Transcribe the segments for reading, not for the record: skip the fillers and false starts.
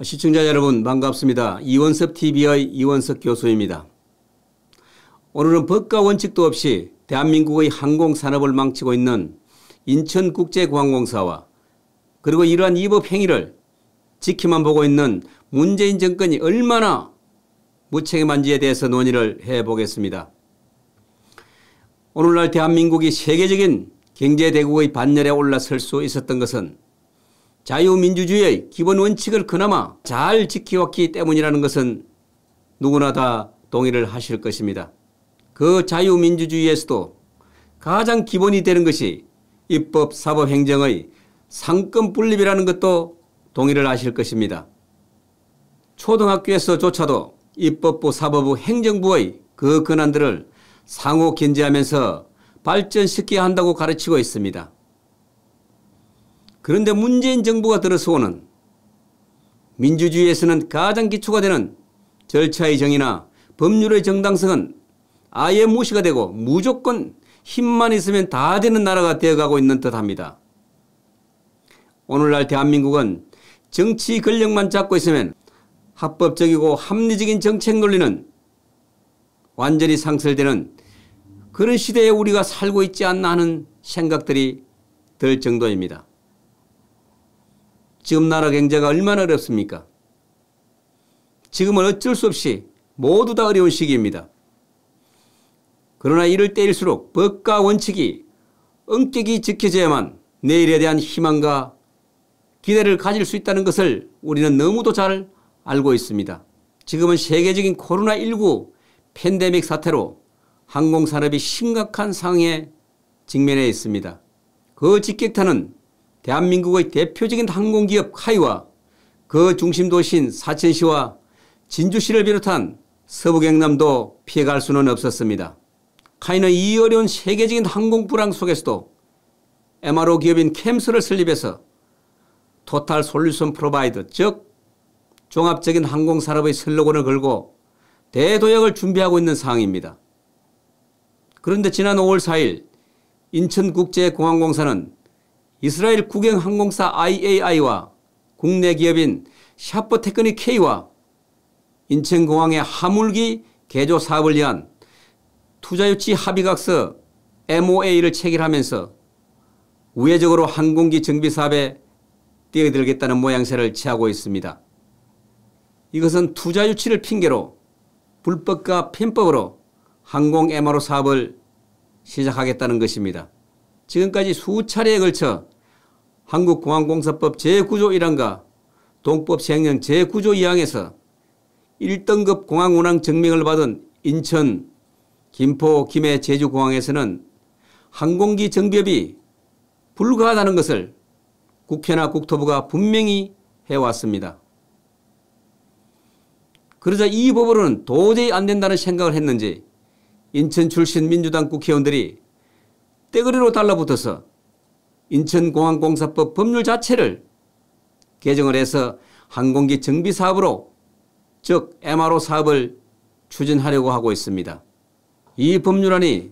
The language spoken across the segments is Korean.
시청자 여러분 반갑습니다. 이원섭TV의 이원섭 교수입니다. 오늘은 법과 원칙도 없이 대한민국의 항공산업을 망치고 있는 인천국제공항공사와 그리고 이러한 위법 행위를 지켜만 보고 있는 문재인 정권이 얼마나 무책임한지에 대해서 논의를 해보겠습니다. 오늘날 대한민국이 세계적인 경제대국의 반열에 올라설 수 있었던 것은 자유민주주의의 기본 원칙을 그나마 잘 지켜왔기 때문이라는 것은 누구나 다 동의를 하실 것입니다. 그 자유민주주의에서도 가장 기본이 되는 것이 입법, 사법, 행정의 상권 분립이라는 것도 동의를 하실 것입니다. 초등학교에서조차도 입법부, 사법부, 행정부의 그 권한들을 상호 견제하면서 발전시켜야 한다고 가르치고 있습니다. 그런데 문재인 정부가 들어서오는 민주주의에서는 가장 기초가 되는 절차의 정의나 법률의 정당성은 아예 무시가 되고 무조건 힘만 있으면 다 되는 나라가 되어가고 있는 듯합니다. 오늘날 대한민국은 정치 권력만 잡고 있으면 합법적이고 합리적인 정책 논리는 완전히 상실되는 그런 시대에 우리가 살고 있지 않나 하는 생각들이 들 정도입니다. 지금 나라 경제가 얼마나 어렵습니까? 지금은 어쩔 수 없이 모두 다 어려운 시기입니다. 그러나 이럴 때일수록 법과 원칙이 엄격히 지켜져야만 내일에 대한 희망과 기대를 가질 수 있다는 것을 우리는 너무도 잘 알고 있습니다. 지금은 세계적인 코로나19 팬데믹 사태로 항공산업이 심각한 상황에 직면해 있습니다. 그 직격탄은 대한민국의 대표적인 항공기업 카이와 그 중심도시인 사천시와 진주시를 비롯한 서부경남도 피해갈 수는 없었습니다. 카이는 이 어려운 세계적인 항공 불황 속에서도 MRO 기업인 캠스를 설립해서 토탈 솔루션 프로바이더, 즉 종합적인 항공산업의 슬로건을 걸고 대도약을 준비하고 있는 상황입니다. 그런데 지난 5월 4일 인천국제공항공사는 이스라엘 국영항공사 IAI와 국내 기업인 샤퍼 테크닉 K와 인천공항의 화물기 개조 사업을 위한 투자유치 합의각서 MOA를 체결하면서 우회적으로 항공기 정비 사업에 뛰어들겠다는 모양새를 취하고 있습니다. 이것은 투자유치를 핑계로 불법과 편법으로 항공 MRO 사업을 시작하겠다는 것입니다. 지금까지 수차례에 걸쳐 한국공항공사법 제9조 1항과 동법 시행령 제9조 2항에서 1등급 공항 운항 증명을 받은 인천, 김포, 김해, 제주공항에서는 항공기 정비업이 불가하다는 것을 국회나 국토부가 분명히 해왔습니다. 그러자 이 법으로는 도저히 안 된다는 생각을 했는지 인천 출신 민주당 국회의원들이 떼거리로 달라붙어서 인천공항공사법 법률 자체를 개정을 해서 항공기 정비 사업으로, 즉 MRO 사업을 추진하려고 하고 있습니다. 이 법률안이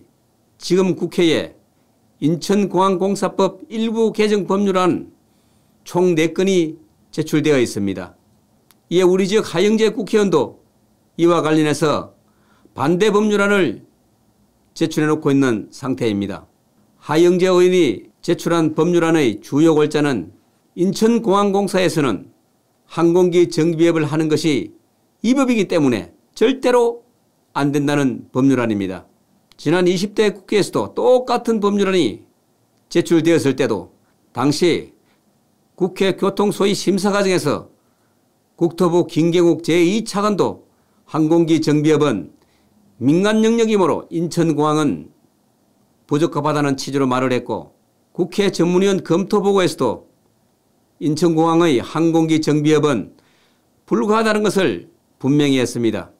지금 국회에 인천공항공사법 일부 개정 법률안 총 4건이 제출되어 있습니다. 이에 우리 지역 하영재 국회의원도 이와 관련해서 반대 법률안을 제출해 놓고 있는 상태입니다. 하영재 의원이 제출한 법률안의 주요 골자는 인천공항공사에서는 항공기 정비업을 하는 것이 위법이기 때문에 절대로 안 된다는 법률안입니다. 지난 20대 국회에서도 똑같은 법률안이 제출되었을 때도 당시 국회 교통소위 심사 과정에서 국토부 김경욱 제2차관도 항공기 정비업은 민간 영역이므로 인천공항은 부적합하다는 취지로 말을 했고, 국회 전문위원 검토보고에서도 인천공항의 항공기 정비업은 불가하다는 것을 분명히 했습니다.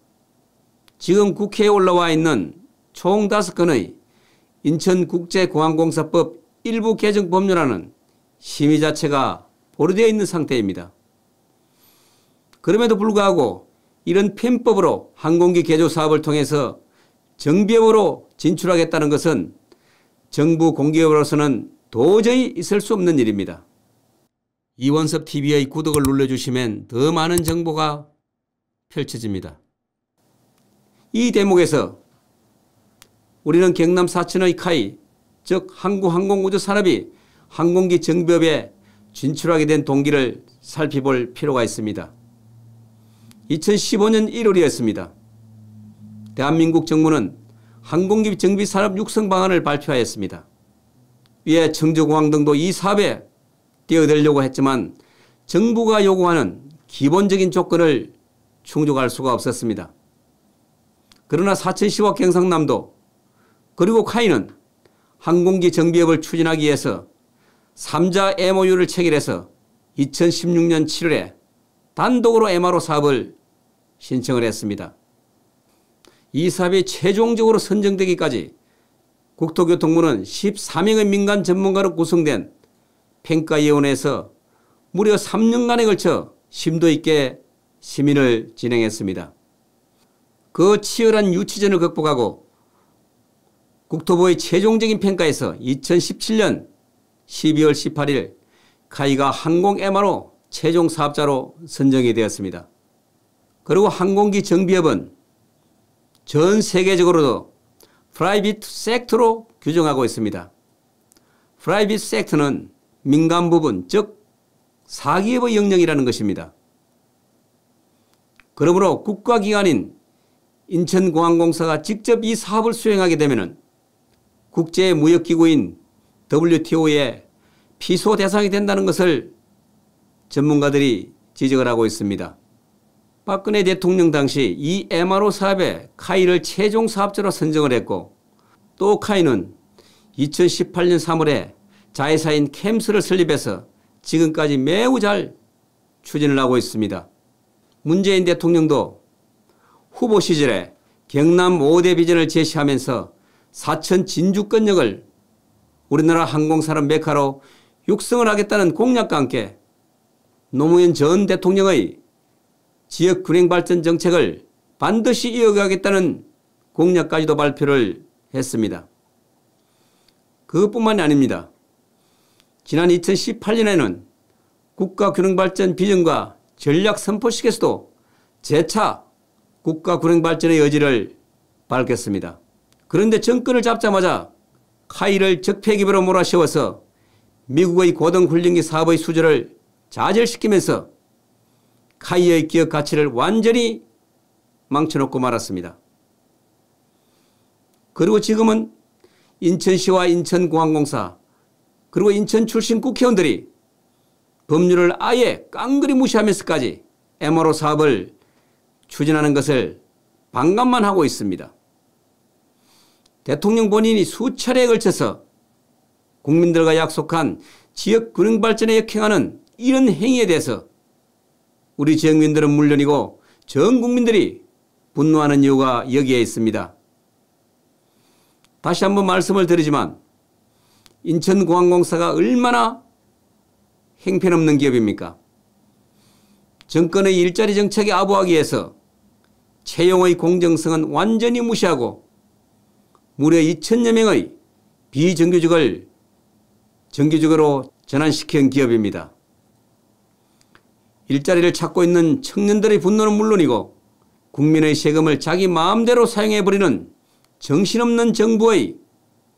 지금 국회에 올라와 있는 총 5건의 인천국제공항공사법 일부 개정 법률안은 심의 자체가 보류되어 있는 상태입니다. 그럼에도 불구하고 이런 편법으로 항공기 개조 사업을 통해서 정비업으로 진출하겠다는 것은 정부 공기업으로서는 도저히 있을 수 없는 일입니다. 이원섭 TV의 구독을 눌러주시면 더 많은 정보가 펼쳐집니다. 이 대목에서 우리는 경남 사천의 카이, 즉 한국항공우주산업이 항공기 정비업에 진출하게 된 동기를 살펴볼 필요가 있습니다. 2015년 1월이었습니다. 대한민국 정부는 항공기 정비산업 육성 방안을 발표하였습니다. 위에 청주공항 등도 이 사업에 뛰어들려고 했지만 정부가 요구하는 기본적인 조건을 충족할 수가 없었습니다. 그러나 사천시와 경상남도 그리고 카이는 항공기 정비업을 추진하기 위해서 3자 MOU를 체결해서 2016년 7월에 단독으로 MRO 사업을 신청을 했습니다. 이 사업이 최종적으로 선정되기까지 국토교통부는 14명의 민간 전문가로 구성된 평가위원회에서 무려 3년간에 걸쳐 심도 있게 심의를 진행했습니다. 그 치열한 유치전을 극복하고 국토부의 최종적인 평가에서 2017년 12월 18일 카이가 항공 MRO 최종 사업자로 선정이 되었습니다. 그리고 항공기 정비업은 전 세계적으로도 프라이빗 섹터로 규정하고 있습니다. 프라이빗 섹터는 민간 부분, 즉 사기업의 영역이라는 것입니다. 그러므로 국가기관인 인천공항공사가 직접 이 사업을 수행하게 되면 국제무역기구인 WTO의 피소 대상이 된다는 것을 전문가들이 지적을 하고 있습니다. 박근혜 대통령 당시 이 MRO 사업에 카이를 최종 사업자로 선정을 했고 또 카이는 2018년 3월에 자회사인 캠스를 설립해서 지금까지 매우 잘 추진을 하고 있습니다. 문재인 대통령도 후보 시절에 경남 5대 비전을 제시하면서 사천 진주권역을 우리나라 항공산업 메카로 육성을 하겠다는 공약과 함께 노무현 전 대통령의 지역균행발전 정책을 반드시 이어가겠다는 공약까지도 발표를 했습니다. 그것뿐만이 아닙니다. 지난 2018년에는 국가균행발전 비전과 전략선포식에서도 재차 국가균행발전의 여지를 밝혔습니다. 그런데 정권을 잡자마자 카이를 적폐기업으로 몰아세워서 미국의 고등훈련기 사업의 수주를 좌절시키면서 카이의 기업 가치를 완전히 망쳐놓고 말았습니다. 그리고 지금은 인천시와 인천공항공사 그리고 인천 출신 국회의원들이 법률을 아예 깡그리 무시하면서까지 MRO 사업을 추진하는 것을 반감만 하고 있습니다. 대통령 본인이 수차례에 걸쳐서 국민들과 약속한 지역균형발전에 역행하는 이런 행위에 대해서 우리 지역민들은 물론이고 전 국민들이 분노하는 이유가 여기에 있습니다. 다시 한번 말씀을 드리지만 인천공항공사가 얼마나 행편없는 기업입니까? 정권의 일자리 정책에 아부하기 위해서 채용의 공정성은 완전히 무시하고 무려 2천여 명의 비정규직을 정규직으로 전환시킨 기업입니다. 일자리를 찾고 있는 청년들의 분노는 물론이고 국민의 세금을 자기 마음대로 사용해버리는 정신없는 정부의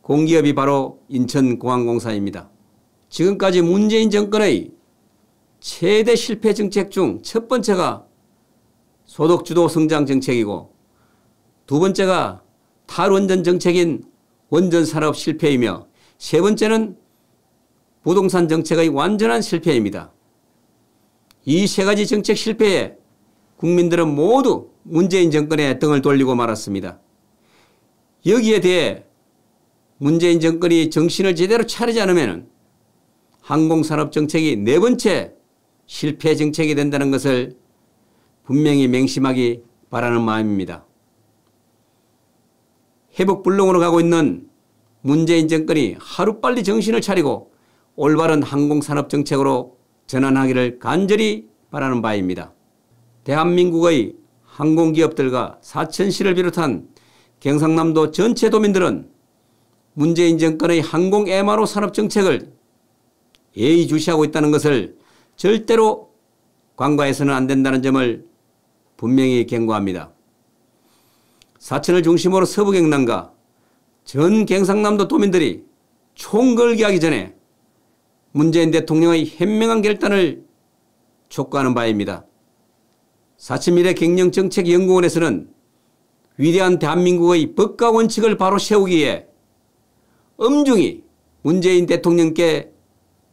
공기업이 바로 인천공항공사입니다. 지금까지 문재인 정권의 최대 실패 정책 중 첫 번째가 소득주도 성장 정책이고 두 번째가 탈원전 정책인 원전산업 실패이며 세 번째는 부동산 정책의 완전한 실패입니다. 이 세 가지 정책 실패에 국민들은 모두 문재인 정권에 등을 돌리고 말았습니다. 여기에 대해 문재인 정권이 정신을 제대로 차리지 않으면 항공산업 정책이 네 번째 실패 정책이 된다는 것을 분명히 맹심하기 바라는 마음입니다. 회복불능으로 가고 있는 문재인 정권이 하루빨리 정신을 차리고 올바른 항공산업 정책으로 전환하기를 간절히 바라는 바입니다. 대한민국의 항공기업들과 사천시를 비롯한 경상남도 전체 도민들은 문재인 정권의 항공 MRO 산업 정책을 예의주시하고 있다는 것을 절대로 간과해서는 안 된다는 점을 분명히 경고합니다. 사천을 중심으로 서부 경남과 전 경상남도 도민들이 총걸기하기 전에 문재인 대통령의 현명한 결단을 촉구하는 바입니다. 사천미래경영정책연구원에서는 위대한 대한민국의 법과 원칙을 바로 세우기 위해 엄중히 문재인 대통령께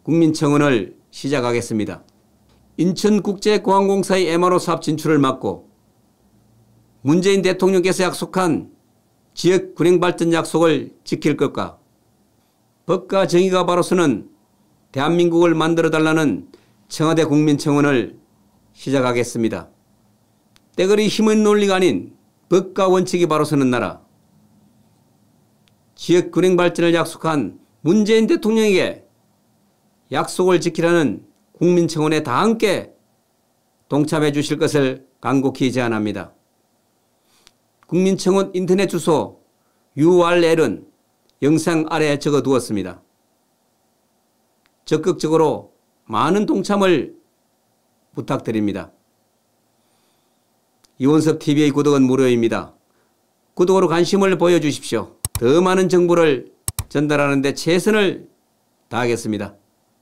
국민청원을 시작하겠습니다. 인천국제공항공사의 MRO 사업 진출을 막고 문재인 대통령께서 약속한 지역 균형발전 약속을 지킬 것과 법과 정의가 바로 서는 대한민국을 만들어달라는 청와대 국민청원을 시작하겠습니다. 떼거리 힘은 논리가 아닌 법과 원칙이 바로 서는 나라, 지역 균형발전을 약속한 문재인 대통령에게 약속을 지키라는 국민청원에 다 함께 동참해 주실 것을 간곡히 제안합니다. 국민청원 인터넷 주소 URL은 영상 아래에 적어두었습니다. 적극적으로 많은 동참을 부탁드립니다. 이원섭TV의 구독은 무료입니다. 구독으로 관심을 보여주십시오. 더 많은 정보를 전달하는 데 최선을 다하겠습니다.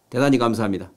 대단히 감사합니다.